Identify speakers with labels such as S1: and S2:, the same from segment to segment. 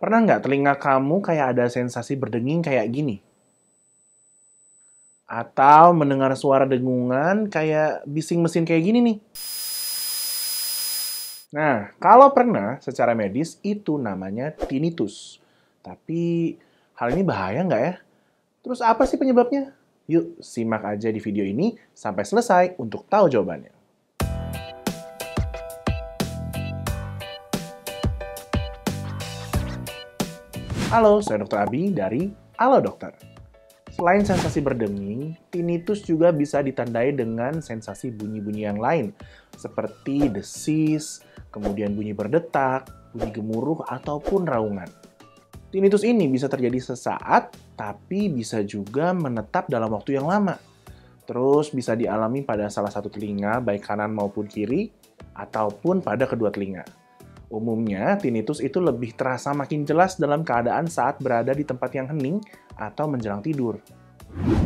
S1: Pernah nggak telinga kamu kayak ada sensasi berdenging kayak gini? Atau mendengar suara dengungan kayak bising mesin kayak gini nih? Nah, kalau pernah, secara medis itu namanya tinnitus. Tapi, hal ini bahaya nggak ya? Terus apa sih penyebabnya? Yuk, simak aja di video ini sampai selesai untuk tahu jawabannya. Halo, saya Dr. Abi dari Halo Dokter. Selain sensasi berdenging, tinnitus juga bisa ditandai dengan sensasi bunyi-bunyi yang lain, seperti desis, kemudian bunyi berdetak, bunyi gemuruh, ataupun raungan. Tinnitus ini bisa terjadi sesaat, tapi bisa juga menetap dalam waktu yang lama. Terus bisa dialami pada salah satu telinga, baik kanan maupun kiri, ataupun pada kedua telinga. Umumnya, tinnitus itu lebih terasa makin jelas dalam keadaan saat berada di tempat yang hening atau menjelang tidur.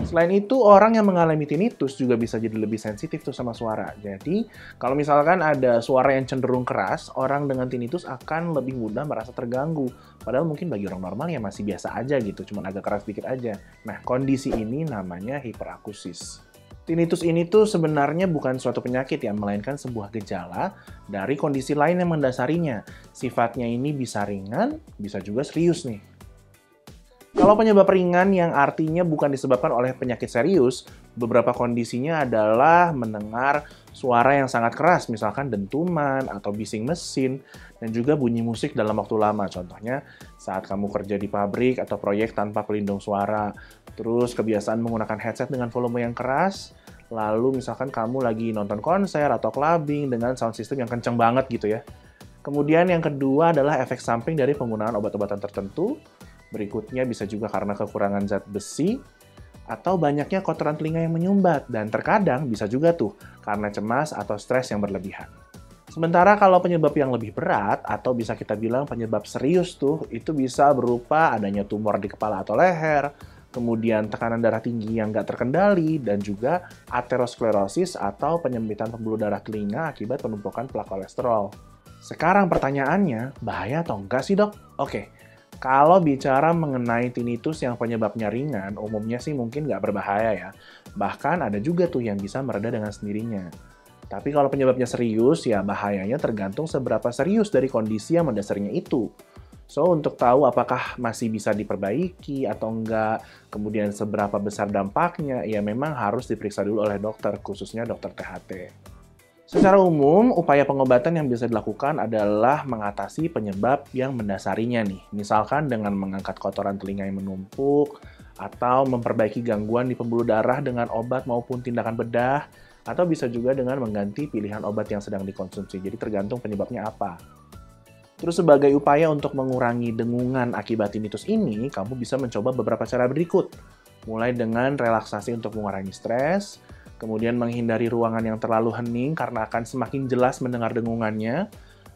S1: Selain itu, orang yang mengalami tinnitus juga bisa jadi lebih sensitif tuh sama suara. Jadi, kalau misalkan ada suara yang cenderung keras, orang dengan tinnitus akan lebih mudah merasa terganggu. Padahal mungkin bagi orang normal ya masih biasa aja gitu, cuma agak keras dikit aja. Nah, kondisi ini namanya hiperakusis. Tinnitus ini tuh sebenarnya bukan suatu penyakit ya, melainkan sebuah gejala dari kondisi lain yang mendasarinya. Sifatnya ini bisa ringan, bisa juga serius nih. Kalau penyebab ringan yang artinya bukan disebabkan oleh penyakit serius, beberapa kondisinya adalah mendengar suara yang sangat keras, misalkan dentuman atau bising mesin, dan juga bunyi musik dalam waktu lama. Contohnya saat kamu kerja di pabrik atau proyek tanpa pelindung suara, terus kebiasaan menggunakan headset dengan volume yang keras, lalu misalkan kamu lagi nonton konser atau clubbing dengan sound system yang kenceng banget gitu ya. Kemudian yang kedua adalah efek samping dari penggunaan obat-obatan tertentu. Berikutnya bisa juga karena kekurangan zat besi, atau banyaknya kotoran telinga yang menyumbat, dan terkadang bisa juga tuh karena cemas atau stres yang berlebihan. Sementara kalau penyebab yang lebih berat, atau bisa kita bilang penyebab serius tuh, itu bisa berupa adanya tumor di kepala atau leher, kemudian tekanan darah tinggi yang nggak terkendali, dan juga aterosklerosis atau penyempitan pembuluh darah telinga akibat penumpukan plak kolesterol. Sekarang pertanyaannya, bahaya atau enggak sih dok? Oke, kalau bicara mengenai tinnitus yang penyebabnya ringan, umumnya sih mungkin nggak berbahaya ya. Bahkan ada juga tuh yang bisa mereda dengan sendirinya. Tapi kalau penyebabnya serius, ya bahayanya tergantung seberapa serius dari kondisi yang mendasarinya itu. So, untuk tahu apakah masih bisa diperbaiki atau enggak, kemudian seberapa besar dampaknya, ya memang harus diperiksa dulu oleh dokter, khususnya dokter THT. Secara umum, upaya pengobatan yang bisa dilakukan adalah mengatasi penyebab yang mendasarinya nih. Misalkan dengan mengangkat kotoran telinga yang menumpuk, atau memperbaiki gangguan di pembuluh darah dengan obat maupun tindakan bedah, atau bisa juga dengan mengganti pilihan obat yang sedang dikonsumsi. Jadi tergantung penyebabnya apa. Terus sebagai upaya untuk mengurangi dengungan akibat tinnitus ini, kamu bisa mencoba beberapa cara berikut. Mulai dengan relaksasi untuk mengurangi stres, kemudian menghindari ruangan yang terlalu hening karena akan semakin jelas mendengar dengungannya.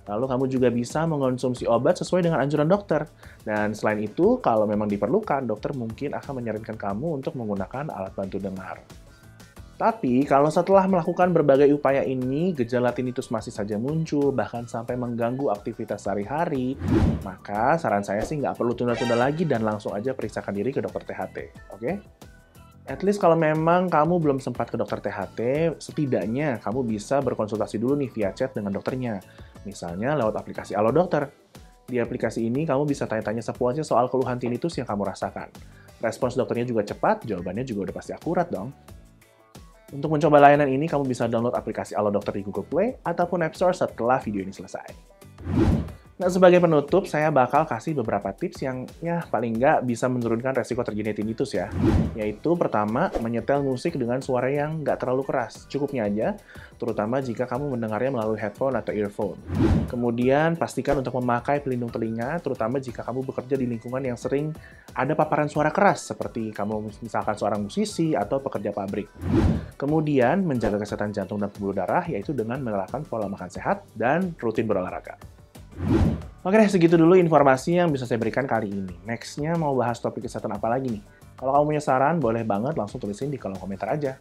S1: Lalu kamu juga bisa mengonsumsi obat sesuai dengan anjuran dokter. Dan selain itu, kalau memang diperlukan, dokter mungkin akan menyarankan kamu untuk menggunakan alat bantu dengar. Tapi, kalau setelah melakukan berbagai upaya ini, gejala tinnitus masih saja muncul, bahkan sampai mengganggu aktivitas sehari-hari, maka saran saya sih nggak perlu tunda-tunda lagi dan langsung aja periksakan diri ke dokter THT. Oke? At least kalau memang kamu belum sempat ke dokter THT, setidaknya kamu bisa berkonsultasi dulu nih via chat dengan dokternya. Misalnya lewat aplikasi Halo Dokter. Di aplikasi ini kamu bisa tanya-tanya sepuasnya soal keluhan tinnitus yang kamu rasakan. Respons dokternya juga cepat, jawabannya juga udah pasti akurat dong. Untuk mencoba layanan ini, kamu bisa download aplikasi Halo Dokter di Google Play ataupun App Store setelah video ini selesai. Nah, sebagai penutup, saya bakal kasih beberapa tips yang ya paling nggak bisa menurunkan resiko terjadinya tinnitus ya. Yaitu pertama, menyetel musik dengan suara yang nggak terlalu keras. Cukupnya aja, terutama jika kamu mendengarnya melalui headphone atau earphone. Kemudian, pastikan untuk memakai pelindung telinga, terutama jika kamu bekerja di lingkungan yang sering ada paparan suara keras, seperti kamu misalkan seorang musisi atau pekerja pabrik. Kemudian, menjaga kesehatan jantung dan pembuluh darah, yaitu dengan menerapkan pola makan sehat dan rutin berolahraga. Oke deh, segitu dulu informasi yang bisa saya berikan kali ini. Next-nya mau bahas topik kesehatan apa lagi nih? Kalau kamu punya saran, boleh banget langsung tulisin di kolom komentar aja.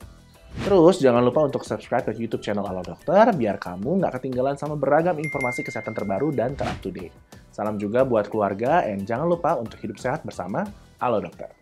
S1: Terus, jangan lupa untuk subscribe ke YouTube channel Halo Dokter, biar kamu nggak ketinggalan sama beragam informasi kesehatan terbaru dan ter-up-to-date. Salam juga buat keluarga, and jangan lupa untuk hidup sehat bersama Halo Dokter.